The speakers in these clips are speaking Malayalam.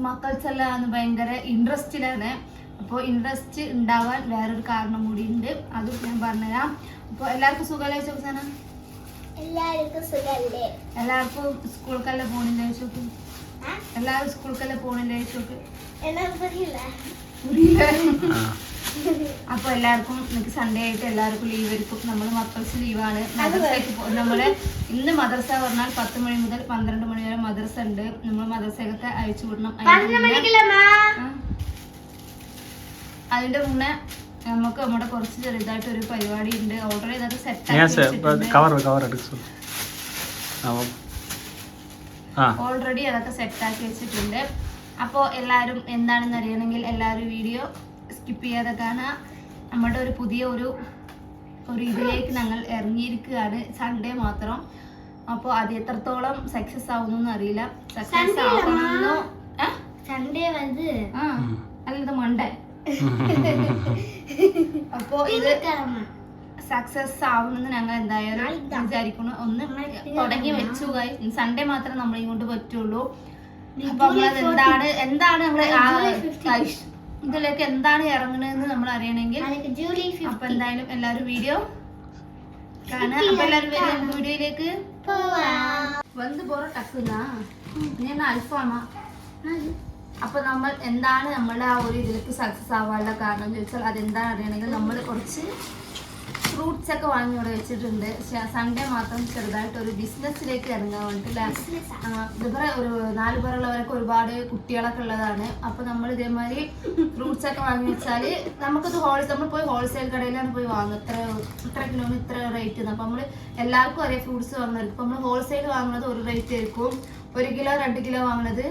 മക്കൾസെല്ലാം ഭയങ്കര ഇൻട്രസ്റ്റിലാണ്. അപ്പോൾ ഇൻട്രസ്റ്റ് ഉണ്ടാവാൻ വേറൊരു കാരണം കൂടി ഉണ്ട്, അതും ഞാൻ പറഞ്ഞുതരാം. അപ്പോൾ എല്ലാവർക്കും സുഖമല്ലേ ചോദിച്ചാൽ? എല്ലാവർക്കും സുഖമല്ലേ? എല്ലാവർക്കും സ്കൂൾക്കെല്ലാം പോണില്ലേ ചോക്ക്? എല്ലാവരും സ്കൂൾക്കെല്ലാം പോണില്ലേ ചോക്ക്? അപ്പൊ എല്ലാവർക്കും എനിക്ക് സൺഡേ ആയിട്ട് എല്ലാവർക്കും ലീവ് ആയിരിക്കും. നമ്മൾ മക്കൾസ് ലീവാണ്. മദ്രസയ്ക്ക് നമ്മള് ഇന്ന് മദ്രസ പറഞ്ഞാൽ 10 മണി മുതൽ 12 മണി വരെ മദ്രസ ഉണ്ട്. നമ്മൾ മദ്രസയൊക്കെ അയച്ചു വിടണം. അതിന്റെ മുന്നേ നമുക്ക് നമ്മുടെ കുറച്ച് ചെറുതായിട്ട് ഒരു പരിപാടി ഉണ്ട്. ഓർഡർ ചെയ്തത് സെറ്റ് ഓൾറെഡി അതൊക്കെ സെറ്റാക്കി വെച്ചിട്ടുണ്ട്. അപ്പോൾ എല്ലാവരും എന്താണെന്ന് അറിയണമെങ്കിൽ എല്ലാവരും വീഡിയോ സ്കിപ്പ് ചെയ്യാതെ കാണാം. നമ്മുടെ ഒരു പുതിയ ഒരു ഇതിലേക്ക് ഞങ്ങൾ ഇറങ്ങിയിരിക്കുകയാണ്, സൺഡേ മാത്രം. അപ്പോൾ അത് എത്രത്തോളം സക്സസ് ആവുന്നു അറിയില്ല. സക്സസ് ആവണമെന്നോ സൺഡേ വന്ന് അല്ലത് മൺഡേ. അപ്പോ ഇത് സക്സസ് ആവുമെന്ന് ഞങ്ങൾ എന്തായാലും വിചാരിക്കുന്നു. ഒന്ന് തുടങ്ങി വെച്ചു. സൺഡേ മാത്രം നമ്മളെ കൊണ്ട് പറ്റുള്ളൂ. അപ്പൊ നമ്മളത് എന്താണ് നമ്മള് ഇതിലേക്ക് എന്താണ് ഇറങ്ങുന്നതെന്ന് നമ്മൾ അറിയണമെങ്കിൽ അപ്പൊ എന്തായാലും എല്ലാരും വീഡിയോ കാണാം. അപ്പൊ എല്ലാരും വീഡിയോയിലേക്ക് വന്ന് പൊറോട്ടക്കുന്ന ഞാൻ അൽഫാമാ. അപ്പൊ നമ്മൾ എന്താണ് നമ്മളുടെ ആ ഒരു ഇതിലേക്ക് സക്സസ് ആവാനുള്ള കാരണം ചോദിച്ചാൽ അതെന്താണ് അറിയണമെങ്കിൽ നമ്മൾ കുറച്ച് ഫ്രൂട്ട്സ് ഒക്കെ വാങ്ങി ഇവിടെ വെച്ചിട്ടുണ്ട്. സൺഡേ മാത്രം ചെറുതായിട്ട് ഒരു ബിസിനസ്സിലേക്ക് ഇറങ്ങാൻ വേണ്ടിട്ട്. ഇതുപോലെ ഒരു 4 പേരുള്ളവരൊക്കെ ഒരുപാട് കുട്ടികളൊക്കെ ഉള്ളതാണ്. അപ്പൊ നമ്മൾ ഇതേമാതിരി ഫ്രൂട്ട്സ് ഒക്കെ വാങ്ങി വെച്ചാല് നമുക്കത് നമ്മൾ പോയി ഹോൾസെയിൽ കടയിലാണ് പോയി വാങ്ങുക. ഇത്ര കിലോന് ഇത്ര റേറ്റ്. അപ്പൊ നമ്മള് എല്ലാവർക്കും ഒരേ ഫ്രൂട്ട്സ് വാങ്ങുന്നത്. ഇപ്പൊ നമ്മൾ ഹോൾസെയിൽ വാങ്ങുന്നത് ഒരു റേറ്റ് ആയിരിക്കും, 1 കിലോ 2 കിലോ വാങ്ങുന്നത്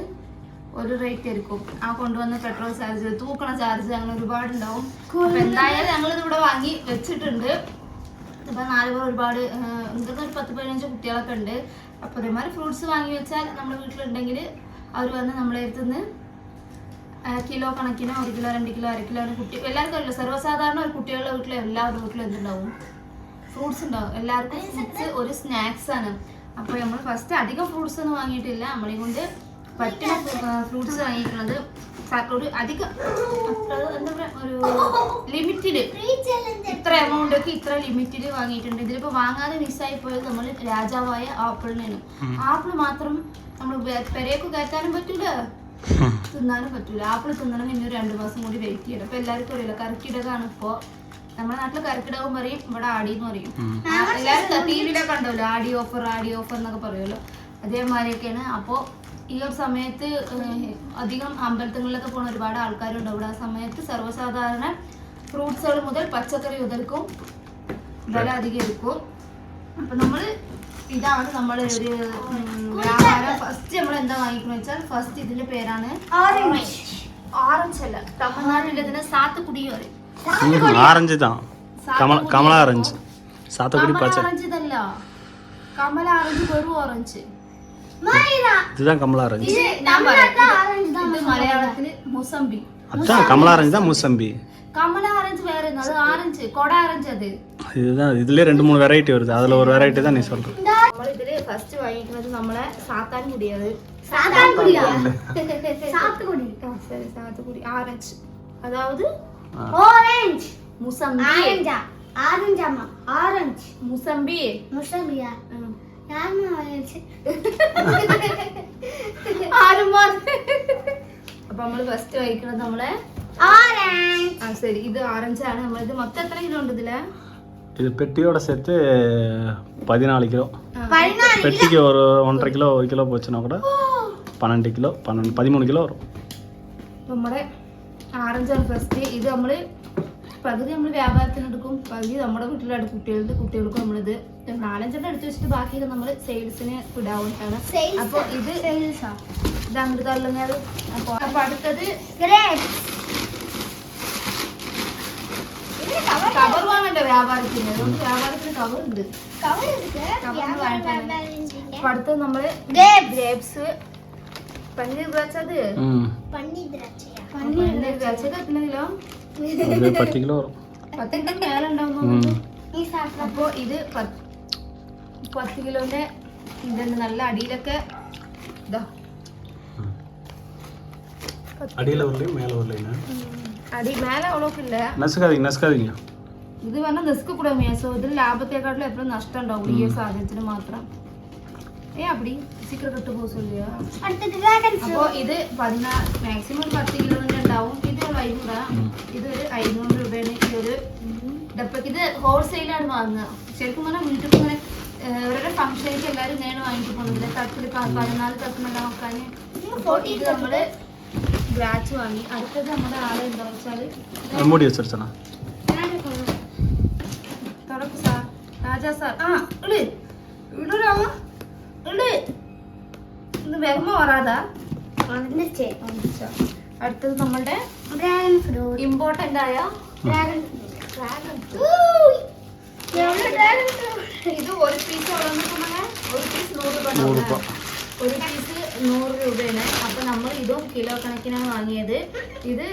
ഒരു റേറ്റ് ആയിരിക്കും. ആ കൊണ്ടുവന്ന പെട്രോൾ ചാർജ്, തൂക്കണ ചാർജ് അങ്ങനെ ഒരുപാടുണ്ടാവും. അപ്പൊ എന്തായാലും ഞങ്ങളിത് ഇവിടെ വാങ്ങി വെച്ചിട്ടുണ്ട്. ഇപ്പൊ 4 പേർ ഒരുപാട് ഇതൊക്കെ ഒരു 10-15 കുട്ടികളൊക്കെ ഉണ്ട്. അപ്പൊ അതേമാതിരി ഫ്രൂട്ട്സ് വാങ്ങി വെച്ചാൽ നമ്മുടെ വീട്ടിലുണ്ടെങ്കിൽ അവർ വന്ന് നമ്മുടെ അടുത്തുനിന്ന് കിലോ കണക്കിനോ 1 കിലോ 2 കിലോ 1/2 കിലോ കുട്ടി എല്ലാവർക്കും അറിയില്ല. സർവ്വസാധാരണ ഒരു കുട്ടികളുടെ വീട്ടിൽ എല്ലാവരുടെ വീട്ടിലും എന്തുണ്ടാവും? ഫ്രൂട്ട്സ് ഉണ്ടാവും. എല്ലാവർക്കും ഫ്രൂട്ട്സ് ഒരു സ്നാക്സ് ആണ്. അപ്പൊ നമ്മൾ ഫസ്റ്റ് അധികം ഫ്രൂട്ട്സ് ഒന്നും വാങ്ങിയിട്ടില്ല. നമ്മളെ കൊണ്ട് പറ്റുന്ന ഫ്രൂട്ട്സ് വാങ്ങിയിട്ടുള്ളത് ഒരു അധികം എന്താ പറയാ ഒരു ലിമിറ്റഡ് ഇത്ര എമൗണ്ട് ഒക്കെ ഇത്ര ലിമിറ്റഡ് വാങ്ങിയിട്ടുണ്ട്. ഇതിലിപ്പോ വാങ്ങാതെ മിസ്സായി പോയത് നമ്മൾ രാജാവായ ആപ്പിളിനാണ്. ആപ്പിൾ മാത്രം നമ്മൾ പെരയൊക്കെ കയറ്റാനും പറ്റൂല, തിന്നാനും പറ്റൂല. ആപ്പിൾ തിന്നണം ഇനി 2 മാസം കൂടി വെയിറ്റ് ചെയ്യണം. അപ്പൊ എല്ലാവർക്കും അറിയില്ല കർക്കിടകമാണ്. ഇപ്പോ നമ്മുടെ നാട്ടില് കർക്കിടകം പറയും, ഇവിടെ ആടിന്ന് പറയും. എല്ലാവരും ടിവിയിലൊക്കെ ഉണ്ടല്ലോ ആടി ഓഫർ എന്നൊക്കെ പറയുമല്ലോ, അതേമാതിരിയൊക്കെയാണ്. അപ്പോ ഈ ഒരു സമയത്ത് അധികം അമ്പലങ്ങളിലൊക്കെ പോകുന്ന ഒരുപാട് ആൾക്കാരുണ്ട് അവിടെ. ആ സമയത്ത് സർവ്വസാധാരണ ഫ്രൂട്ട്സുകൾ മുതൽ പച്ചക്കറി മുതൽക്കും വില അധികം എടുക്കും. അപ്പൊ ഇതാണ് നമ്മുടെ ഒരു വ്യാപാരം. ഫസ്റ്റ് നമ്മൾ എന്താ വാങ്ങിക്കുന്ന വെച്ചാൽ ഫസ്റ്റ് ഇതിന്റെ പേരാണ് ഓറഞ്ച് അല്ല, തമിഴ്നാട്ടിൽ ഇതിന് സാത്തുക്കുടി പറയും. Orange Kamala orange. ഓറഞ്ച് ഇതല്ല, കമല ഓറഞ്ച് വെറും ഓറഞ്ച്. இதுதான் கமலா ஆரஞ்சு. இது மலையாளத்துல முசம்பி. அதான் கமலா ஆரஞ்சு தான் முசம்பி. கமலா ஆரஞ்சு வேற என்ன? அது ஆரஞ்சு, கொடை ஆரஞ்சு. அது இதுதான். இதுலயே 2-3 வெரைட்டி வருது. அதுல ஒரு வெரைட்டி தான் நீ சொல்ற. നമ്മൾ ഇതില് ഫസ്റ്റ് വാങ്ങിക്കുന്നത് നമ്മളെ സാത്താൻകുടി. അത് സാത്താൻകുടിയാ? സാത്തുകുടി. സരി, സാത്തുകുടി ഓറഞ്ച്. അതായത് ഓറഞ്ച് മുസമ്പി. ആരഞ്ച് അമ്മ ഓറഞ്ച് മുസമ്പി. മുസമ്പിയാ? അപ്പൊ നമ്മള് ഫസ്റ്റ് കഴിക്കുന്നത് നമ്മളെ ശരി, ഇത് ഓറഞ്ച് ആണ്. നമ്മളിത് മൊത്തം എത്ര കിലോ ഉണ്ട് ഇതില്? இது பெட்டியோட சேர்த்து 14 கிலோ. பெட்டிக்கு ஒரு 1.5 கிலோ 1 கிலோ போச்சுன்னா கூட 12 கிலோ 13 கிலோ വരും. നമ്മുടെ ഓറഞ്ചാണ് ഫസ്റ്റ്. ഇത് നമ്മള് പകുതി നമ്മൾ വ്യാപാരത്തിന് എടുക്കും, പകുതി നമ്മുടെ വീട്ടിലാണ് കുട്ടികൾക്കും നമ്മളിത് 4-5 എടുത്ത് വെച്ചിട്ട് ബാക്കിയൊക്കെ നമ്മൾ സെയിൽസിന് ഇടാവുന്നതാണ്. അപ്പൊ ഇത് അങ്ങോട്ട് തള്ളുന്നത്. അപ്പൊ അടുത്തത് കവർ വാങ്ങണ്ട വ്യാപാരത്തിന്, അതുകൊണ്ട് വ്യാപാരത്തിന് കവർ ഉണ്ട്. അപ്പൊ അടുത്തത് നമ്മള് ഗ്രേപ്സ്. പന്നീർ ദ്രാക്ഷത് പന്നീർ ദ്രാക്ഷ എത്ര കിലോ? 10 കിലോ വരും. 10 കിലോ മേലെ ഉണ്ടാവും. അപ്പൊ ഇത് 10 കിലോന്റെ ഇതുണ്ട്. നല്ല അടിയിലൊക്കെ ഇതാ அடியில் வரலையும் மேலே வரலைங்க. അടി മേലെ അவ்வளോക്ക് ഇല്ല. നസുക്കാതിங்க. ഇത് പറഞ്ഞാൽ നസുക്ക കൂടാ. സോ ഇതിൽ ലാഭത്തെക്കാട്ടിലും എപ്പോഴും നഷ്ടം ഉണ്ടാവും ഈ സാധനത്തിന് മാത്രം. அப்படி சீக்கிரம் கட்டு போக சொல்லியா. അപ്പോൾ ഇത് 14 മാക്സിമം 10 കിലോന്റെ ഉണ്ടാവും. ഇത് 500. ഇത് ഒരു 500 രൂപയാണ് ഈ ഒരു ഡപ്പയ്ക്ക്. ഇത് ഹോൾസെയിലാണ് വാങ്ങുക. ശരിക്കും പറഞ്ഞാൽ വീട്ടിൽ ഇങ്ങനെ ഓരോരോ ഫംഗ്ഷനിലേക്ക് എല്ലാവരും ഇങ്ങനെയാണ് വാങ്ങിട്ട് പോകുന്നത്. തട്ടിൽ 14 തട്ടുമെല്ലാം നോക്കാൻ. അപ്പോൾ ഇത് നമ്മള് ബ്രാച്ച് വാങ്ങി. അടുത്തത് നമ്മുടെ ആള് എന്താ വെച്ചാൽ മൂടി വെച്ചാ തുറക്ക് സാർ. രാജാ സാർ. ഇട് ഇടൂരാമ ഇന്ന് വേഗമ വരാതാ. അടുത്തത് നമ്മളുടെ ഇമ്പോർട്ടന്റ് ആയ ഇത് ഒരു പീസ് ഒരു പീസ് 100 രൂപ. ഒരു പീസ് 100 രൂപയാണ്. അപ്പൊ നമ്മൾ ഇതും കിലോ കണക്കിനാണ് വാങ്ങിയത്. ഇത്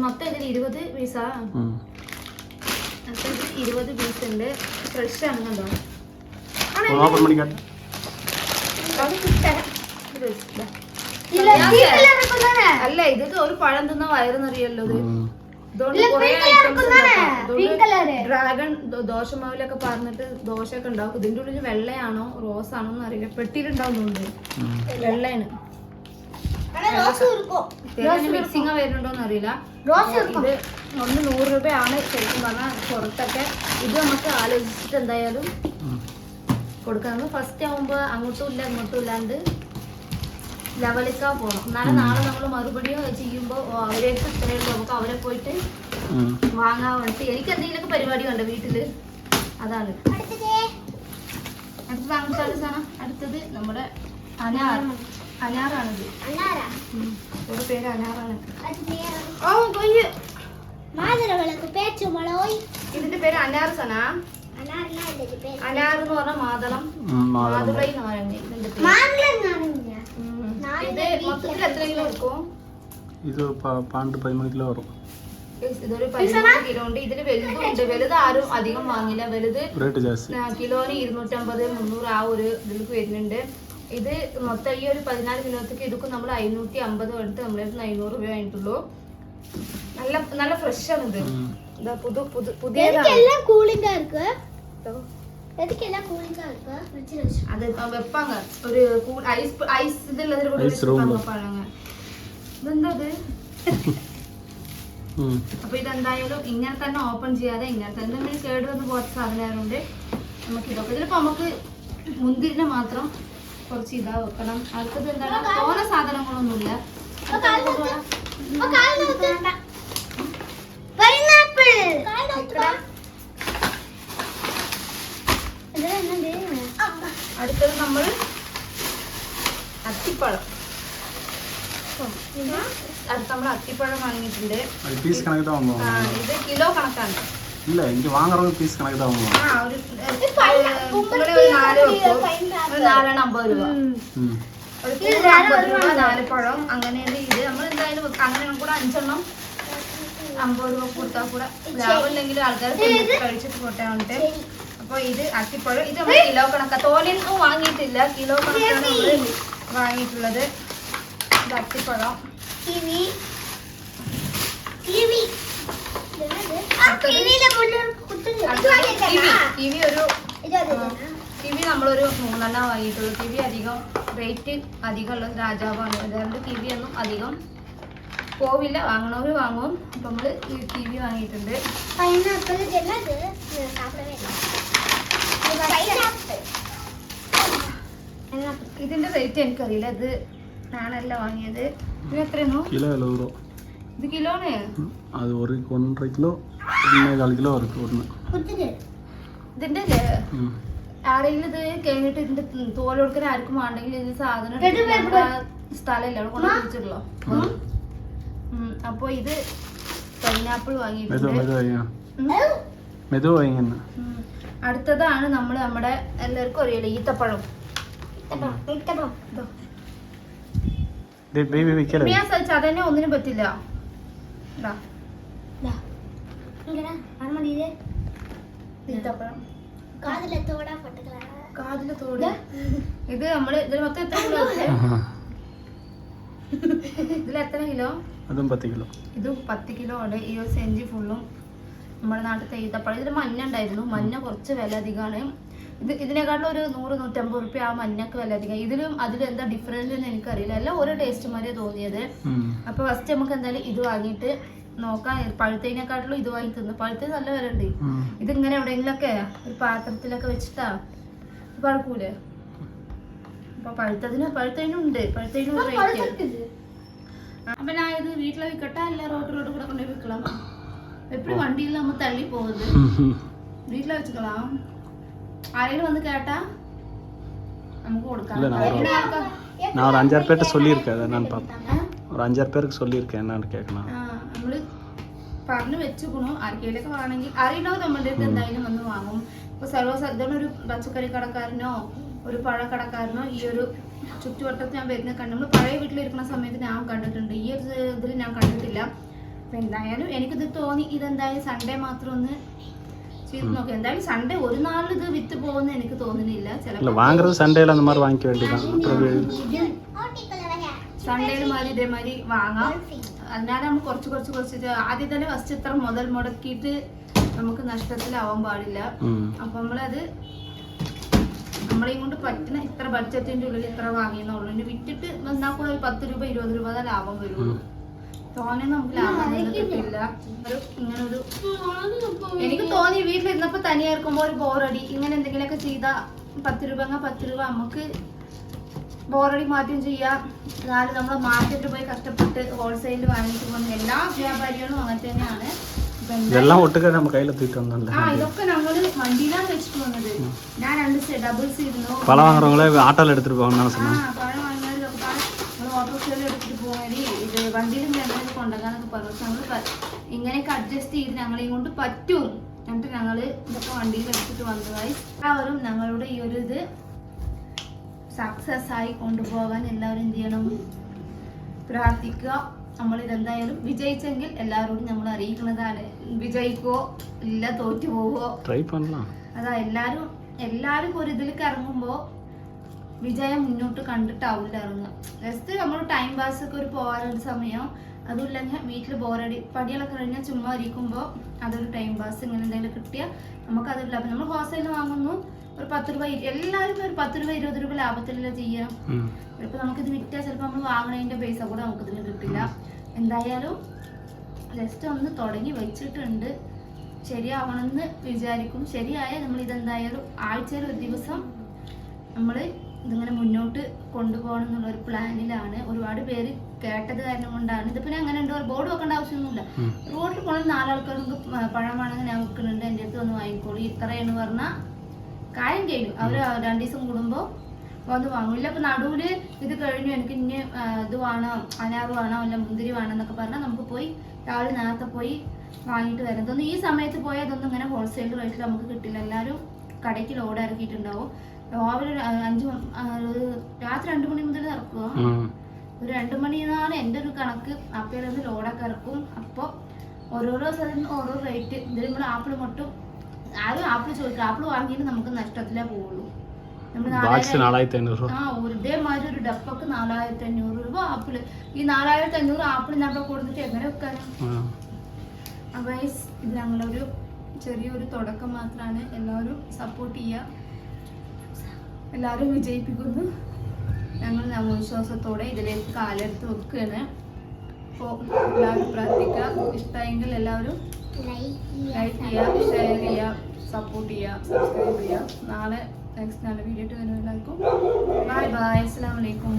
മൊത്തം ഇതിൽ 20 പീസാ. 20 പീസ് ഉണ്ട്. ഫ്രഷ് ആണ് കണ്ടോ. അല്ല ഇത് ഒരു പഴം തിന്ന വയറെന്നറിയല്ലോ. ഡ്രാഗൺ ദോശമാവിലൊക്കെ പറഞ്ഞിട്ട് ദോശയൊക്കെ ഉണ്ടാവും. ഇതിന്റെ ഉള്ളിൽ വെള്ളയാണോ റോസാണോ എന്ന് അറിയില്ല. പെട്ടിയിലുണ്ടാവുന്നുണ്ട്. വെള്ളയാണ്. മിക്സിങ് വരുന്നുണ്ടോന്ന് അറിയില്ല. ഇത് ഒന്ന് 100 രൂപയാണ് ശരിക്കും പറഞ്ഞാൽ പുറത്തൊക്കെ. ഇത് നമുക്ക് ആലോചിച്ചിട്ട് എന്തായാലും കൊടുക്കാം. ഫസ്റ്റ് ആവുമ്പോ അങ്ങോട്ടും ഇല്ല ഇങ്ങോട്ടും ഇല്ലാണ്ട് ലെവലിക്കാൻ പോകണം. എന്നാലും നാളെ നമ്മൾ മറുപടിയോ ചെയ്യുമ്പോ അവരേക്ക് ഇത്രയുള്ളൂ. നമുക്ക് അവരെ പോയിട്ട് വാങ്ങാൻ വേണ്ടിട്ട്. എനിക്ക് എന്തെങ്കിലുമൊക്കെ പരിപാടി ഉണ്ട് വീട്ടില്. അതാണ് അടുത്തത് വാങ്ങിച്ചാൽ സാധനം. അടുത്തത് നമ്മുടെ അനാറാണിത്. ഒരു പേര് അനാറാണ്. ഇതിന്റെ പേര് അനാർ സന. അനാർ എന്ന് പറഞ്ഞ മാതളം. മാതുളൈ നാരങ്ങ ഇതിന്റെ പേര്. ഇത് മൊത്തത്തിൽ എത്ര കിലോ എടുക്കും? ഇത് 13 കിലോ വരും. ഇതൊരു 13 കിലോ ഉണ്ട്. ഇതിന് വലുതുണ്ട്. വലുത് ആരും അധികം വാങ്ങില്ല. വലുത് കിലോന് 250 300 ആ ഒരു ഇതിലേക്ക് വരുന്നുണ്ട്. ഇത് മൊത്തം ഈ ഒരു 14 കിലോത്തേക്ക് ഇതൊക്കെ നമ്മൾ 550 എടുത്ത് നമ്മളെ 900 രൂപ ആയിട്ടുള്ളൂ. നല്ല നല്ല ഫ്രഷ് ആണ് ഇത്. പുതിയതാണ്. അത് വെപ്പാങ്ങ ഒരു ഐസ് ഇതെന്തത്. അപ്പൊ ഇതെന്തായാലും ഇങ്ങനെ തന്നെ ഓപ്പൺ ചെയ്യാതെ ഇങ്ങനെ തന്നെ കേട് വന്ന് പോകാത്ത സാധനമായതുകൊണ്ട് നമുക്ക് ഇതൊക്കെ. ഇതിലിപ്പോ നമുക്ക് മുന്തിരിനെ മാത്രം കുറച്ച് ഇതാ വെക്കണം. അടുത്തത് എന്താണ് തോന സാധനങ്ങളൊന്നുമില്ല. അടുത്തത് നമ്മൾ അത്തിപ്പഴം. അടുത്ത നമ്മൾ അത്തിപ്പഴം വാങ്ങിയിട്ടുണ്ട്. ഇത് കിലോ കണക്കാണ്. இல்ல இங்க வாங்குறவங்க பீஸ் கணக்கு தான் வாங்குவாங்க. ഒരു 4 വെക്കും. ഒരു 4 രൂപ. ഒരു 50 രൂപ 4 പഴം. അങ്ങനെയാണ് ഇത്. നമ്മൾ എന്തായാലും അങ്ങനെ കൂടെ 5 50 രൂപ കൊടുത്താൽ കൂടെ ലാഭമില്ലെങ്കിൽ ആൾക്കാർ കഴിച്ചിട്ട് പോട്ടെ വന്നിട്ട്. അപ്പൊ ഇത് അത്തിപ്പഴം. ഇത് നമ്മൾ കിലോ കണക്കാ. തോലൊന്നും വാങ്ങിയിട്ടില്ല. കിലോ കണക്കാണ് നമ്മൾ വാങ്ങിയിട്ടുള്ളത്. ഇത് അത്തിപ്പഴം. കിവി നമ്മളൊരു 3 വാങ്ങിയിട്ടുള്ളൂ. കിവി അധികം റേറ്റ് അധികമുള്ള രാജാവാണ്. അതുകൊണ്ട് കിവി ഒന്നും അധികം പോവില്ല. വാങ്ങണവര് വാങ്ങും. അപ്പൊ നമ്മള് ഈ കിവി വാങ്ങിയിട്ടുണ്ട്. ഇതിന്റെ റേറ്റ് എനിക്കറിയില്ല. ഇത് ഞാനല്ല വാങ്ങിയത്. ഇത് എത്രയാണോ? ഇത് കിലോന് அது 1.5 கிலோ 1.4 കിലോ വരും. ഇതിന്റെ ആരെങ്കിലും ഇത് കഴിഞ്ഞിട്ട് ഇതിന്റെ തോല് കൊടുക്കാൻ ആർക്കും വേണ്ടെങ്കിൽ ഇത് സാധനം സ്ഥലമില്ല അവിടെ കൊണ്ട് വെച്ചിട്ടുള്ളൂ. അപ്പൊ ഇത് പൈനാപ്പിൾ വാങ്ങിയിട്ടുണ്ട്. അടുത്തതാണ് നമ്മുടെ എല്ലാവർക്കും അറിയാലോ ഈത്തപ്പഴം. അതന്നെ ഒന്നിനും പറ്റില്ല. ഈത്തപ്പഴം കാതിലെ തോട്. ഇത് നമ്മള് ഇതിന് മൊത്തം എത്ര കിലോ? ഇതിൽ എത്ര കിലോ? അതും 10 കിലോ. ഇതും 10 കിലോ ആണ്. ഈ ഒരു സെഞ്ചി ഫുള്ളും നമ്മുടെ നാട്ടിലത്തെ ഈത്തപ്പഴം. ഇതിൽ മഞ്ഞ ഉണ്ടായിരുന്നു. മഞ്ഞ കുറച്ച് വില അധികമാണ്. ഇതിനെക്കാട്ടിലും ഒരു 100-150 റുപ്യ ആ മഞ്ഞക്ക് വില അധികം. ഇതിലും അതിലും എന്താ ഡിഫറൻസ് എന്ന് എനിക്കറിയില്ല. എല്ലാം ഓരോ ടേസ്റ്റ് മാതിരിയാണ് തോന്നിയത്. അപ്പോൾ ഫസ്റ്റ് നമുക്ക് എന്തായാലും ഇത് വാങ്ങിയിട്ട് നോക്കാം. പഴുത്തതിനെക്കാട്ടിലും ഇത് വാങ്ങി തിന്നു. പഴുത്തത് നല്ല വില ഉണ്ട്. ഇതിങ്ങനെ എവിടെയെങ്കിലൊക്കെ ഒരു പാത്രത്തിലൊക്കെ വെച്ചിട്ടാ പഴുക്കൂലേ? അപ്പൊ പഴുത്തതിനും ഉണ്ട്. പഴുത്തതിനും റേറ്റ്. അപ്പൊ ഞാൻ ഇത് വീട്ടിലെ വിൽക്കട്ടെ അല്ല റോഡ് കൂടെ കൊണ്ടുപോയി വിൽക്കണം? എപ്പോഴും വണ്ടിയിൽ നമ്മൾ തള്ളി പോകുന്നത്. വീട്ടിലെ വെച്ചുക്കളാം. ആരെങ്കിലും வந்து கேட்டா நமக்கு கொடுக்கலாம். நான் ஒரு 5-6 பேர்ட்ட சொல்லியிருக்கேன். அதை நான் பார்ப்பேன். ஒரு 5-6 பேருக்கு சொல்லியிருக்கேன். என்னன்னு கேட்கணும். നമ്മൾ പറഞ്ഞു വെച്ചുകൊണ്ടു. ആർക്കെങ്കിലൊക്കെ വേണമെങ്കിൽ അറിയണോ നമ്മുടെ അടുത്ത് എന്തായാലും വന്ന് വാങ്ങും. ഇപ്പോൾ സർവ്വസാധാരണ ഒരു പച്ചക്കറി കടക്കാരനോ ഒരു പഴക്കടക്കാരനോ ഈ ഒരു ചുറ്റുവട്ടത്ത് ഞാൻ വരുന്ന കണ്ടു. നമ്മൾ പഴയ വീട്ടിലിരിക്കുന്ന സമയത്ത് ഞാൻ കണ്ടിട്ടുണ്ട്. ഈ ഒരു ഇതിൽ ഞാൻ കണ്ടിട്ടില്ല. അപ്പം എന്തായാലും എനിക്കിത് തോന്നി ഇതെന്തായാലും സൺഡേ മാത്രം ഒന്ന് ചെയ്ത് നോക്കാം. എന്തായാലും സൺഡേ ഒരു നാളിൽ ഇത് വിറ്റ് പോകുന്ന എനിക്ക് തോന്നുന്നില്ല. ചിലപ്പോൾ വാങ്ങുന്നത് സൺഡേയിൽ அந்த மாதிரி வாங்கிக்க வேண்டியதான். സൺഡേയിൽ മാതിരി ഇതേമാതിരി വാങ്ങാം. അതിനാൽ നമുക്ക് കുറച്ച് ആദ്യം തന്നെ ഫസ്റ്റ് ഇത്ര മുതൽ മുടക്കിയിട്ട് നമുക്ക് നഷ്ടത്തിലാവാൻ പാടില്ല. അപ്പൊ നമ്മളത് നമ്മളെയും കൊണ്ട് പറ്റുന്ന ഇത്ര ബഡ്ജറ്റിന്റെ ഉള്ളിൽ ഇത്ര വാങ്ങിയെന്നുള്ളൂ. ഇനി വിറ്റിട്ട് എന്നാൽ കൂടെ ഒരു 10 രൂപ 20 രൂപ ലാഭം വരുള്ളൂ. തോനെ നമുക്ക് ലാഭം കിട്ടില്ല. ഇങ്ങനെ ഒരു എനിക്ക് തോന്നി വീട്ടിലിരുന്നപ്പോ തനിയായിരിക്കുമ്പോ ഒരു ബോറടി ഇങ്ങനെ എന്തെങ്കിലുമൊക്കെ ചെയ്താ 10 രൂപ നമുക്ക് ബോറടി മാറ്റുകയും ചെയ്യാം. എന്നാലും നമ്മൾ മാർക്കറ്റിൽ പോയി കഷ്ടപ്പെട്ട് ഹോൾസെയിൽ വാങ്ങിച്ചു പോകുന്ന എല്ലാ വ്യാപാരികളും അങ്ങനെ തന്നെയാണ്. ഇതൊക്കെ ഞങ്ങള് വണ്ടിയിലാണ് വെച്ചിട്ട് പോകുന്നത്. ഞാൻ 2 ഡബിൾസ് ഇരുന്നു. പഴം വാങ്ങുന്നവങ്ങളെ എടുത്തിട്ട് പോകണം. പഴം വാങ്ങിയവരൊക്കെ ഓട്ടോറിക്ഷയിൽ എടുത്തിട്ട് പോകണി. ഇത് വണ്ടിയിലും ഞങ്ങളൊക്കെ കൊണ്ടുപോകാനൊക്കെ പറഞ്ഞു. ഞങ്ങൾ ഇങ്ങനെയൊക്കെ അഡ്ജസ്റ്റ് ചെയ്ത് ഞങ്ങളെയും കൊണ്ട് പറ്റും. എന്നിട്ട് ഞങ്ങള് ഇതൊക്കെ വണ്ടിയിൽ എടുത്തിട്ട് വന്നതായി. എല്ലാവരും ഞങ്ങളുടെ ഈ ഒരു ഇത് സക്സസ് ആയി കൊണ്ടുപോകാൻ എല്ലാവരും എന്ത് ചെയ്യണം? പ്രാർത്ഥിക്കുക. നമ്മളിതെന്തായാലും വിജയിച്ചെങ്കിൽ എല്ലാവരോടും നമ്മൾ അറിയിക്കുന്നതാണ്. വിജയിക്കോ ഇല്ല തോറ്റു പോവോ അതാ എല്ലാരും ഒരു ഇതിലേക്ക് ഇറങ്ങുമ്പോ വിജയം മുന്നോട്ട് കണ്ടിട്ടാവില്ല ഇറങ്ങുക. ജസ്റ്റ് നമ്മൾ ടൈം പാസ് ഒക്കെ ഒരു പോകാനൊരു സമയം. അതുമില്ലെങ്കിൽ വീട്ടിൽ ബോറടി പടികളൊക്കെ കഴിഞ്ഞാൽ ചുമ്മാ ഇരിക്കുമ്പോൾ അതൊരു ടൈം പാസ് ഇങ്ങനെ എന്തെങ്കിലും കിട്ടിയാൽ നമുക്കതൊരു ലാഭം. നമ്മൾ ഹോസ്റ്റലിൽ വാങ്ങുന്നു ഒരു 10 രൂപ. എല്ലാവരും ഒരു 10 രൂപ 20 രൂപ ലാഭത്തിലല്ല ചെയ്യാം. ചിലപ്പോൾ നമുക്കിത് വിറ്റാൽ ചിലപ്പോൾ നമ്മൾ വാങ്ങണതിന്റെ പൈസ കൂടെ നമുക്കിതിന് കിട്ടില്ല. എന്തായാലും ജസ്റ്റ് ഒന്ന് തുടങ്ങി വെച്ചിട്ടുണ്ട്. ശരിയാവണമെന്ന് വിചാരിക്കും. ശരിയായ നമ്മൾ ഇതെന്തായാലും ആഴ്ചയിൽ ഒരു ദിവസം നമ്മൾ ഇതിങ്ങനെ മുന്നോട്ട് കൊണ്ടുപോകണം എന്നുള്ളൊരു പ്ലാനിലാണ്. ഒരുപാട് പേര് കേട്ടത് കാരണം കൊണ്ടാണ്. ഇതിപ്പോൾ ഞാൻ അങ്ങനെ ഉണ്ട് ബോർഡ് വെക്കേണ്ട ആവശ്യമൊന്നുമില്ല. റോഡിൽ പോകണം 4 ആൾക്കാർക്ക് പഴം വേണമെങ്കിൽ ഞാൻ വെക്കുന്നുണ്ട്. എൻ്റെ അടുത്ത് ഒന്ന് വാങ്ങിക്കോളൂ ഇത്രയെന്ന് പറഞ്ഞാൽ കാര്യം കഴിഞ്ഞു. അവർ 2 ദിവസം കൂടുമ്പോൾ വന്ന് വാങ്ങില്ല. ഇപ്പൊ നടുവില് ഇത് കഴിഞ്ഞു എനിക്ക് ഇനി ഇത് വേണം അനാറ് വേണം അല്ല മുന്തിരി വേണം എന്നൊക്കെ പറഞ്ഞാൽ നമുക്ക് പോയി രാവിലെ നേരത്തെ പോയി വാങ്ങിയിട്ട് വരാം. ഇതൊന്നും ഈ സമയത്ത് പോയാൽ ഇതൊന്നും ഇങ്ങനെ ഹോൾസെയിൽ റേറ്റിൽ നമുക്ക് കിട്ടില്ല. എല്ലാവരും കടയ്ക്ക് ലോഡ് ഇറക്കിയിട്ടുണ്ടാവും. രാവിലെ രാത്രി 2 മണി മുതൽ ഇറക്കുക. ഒരു 2 മണിന്നാണ് എൻ്റെ ഒരു കണക്ക്. അപ്പേരത് ലോഡൊക്കെ ഇറക്കും. അപ്പോൾ ഓരോരോ സ്ഥലത്തും ഓരോ റേറ്റ്. ഇതിൽ നമ്മൾ ആപ്പിൾ മൊട്ടും ആരും ആപ്പിൾ ചോദിക്കും. ആപ്പിൾ വാങ്ങിയിട്ട് നമുക്ക് നഷ്ടത്തിലേ പോവുള്ളൂ. ഇതേമാതിരി ഒരു ഡപ്പക്ക് 4500 രൂപ ആപ്പിള്. ഈ 4500 ആപ്പിൾ നമ്മൾ കൊടുത്തിട്ട് എങ്ങനെ വെക്കാനും? അപ്പൊ ഇത് ഞങ്ങളൊരു ചെറിയൊരു തുടക്കം മാത്രമാണ്. എല്ലാവരും സപ്പോർട്ട് ചെയ്യുക. എല്ലാവരും വിജയിപ്പിക്കുന്നു. ഞങ്ങൾ വിശ്വാസത്തോടെ ഇതിലേക്ക് കാലെടുത്ത് വെക്കുകയാണ്. അപ്പോൾ എല്ലാവരും പ്രാർത്ഥിക്കുക. ഇഷ്ടമെങ്കിൽ എല്ലാവരും ലൈക്ക് ചെയ്യുക, ഷെയർ ചെയ്യുക, സപ്പോർട്ട് ചെയ്യുക, സബ്സ്ക്രൈബ് ചെയ്യുക. നാളെ നെക്സ്റ്റ് നല്ല വീഡിയോ വരുന്നതായിരിക്കും. Bye bye. അസ്സലാമു അലൈക്കും.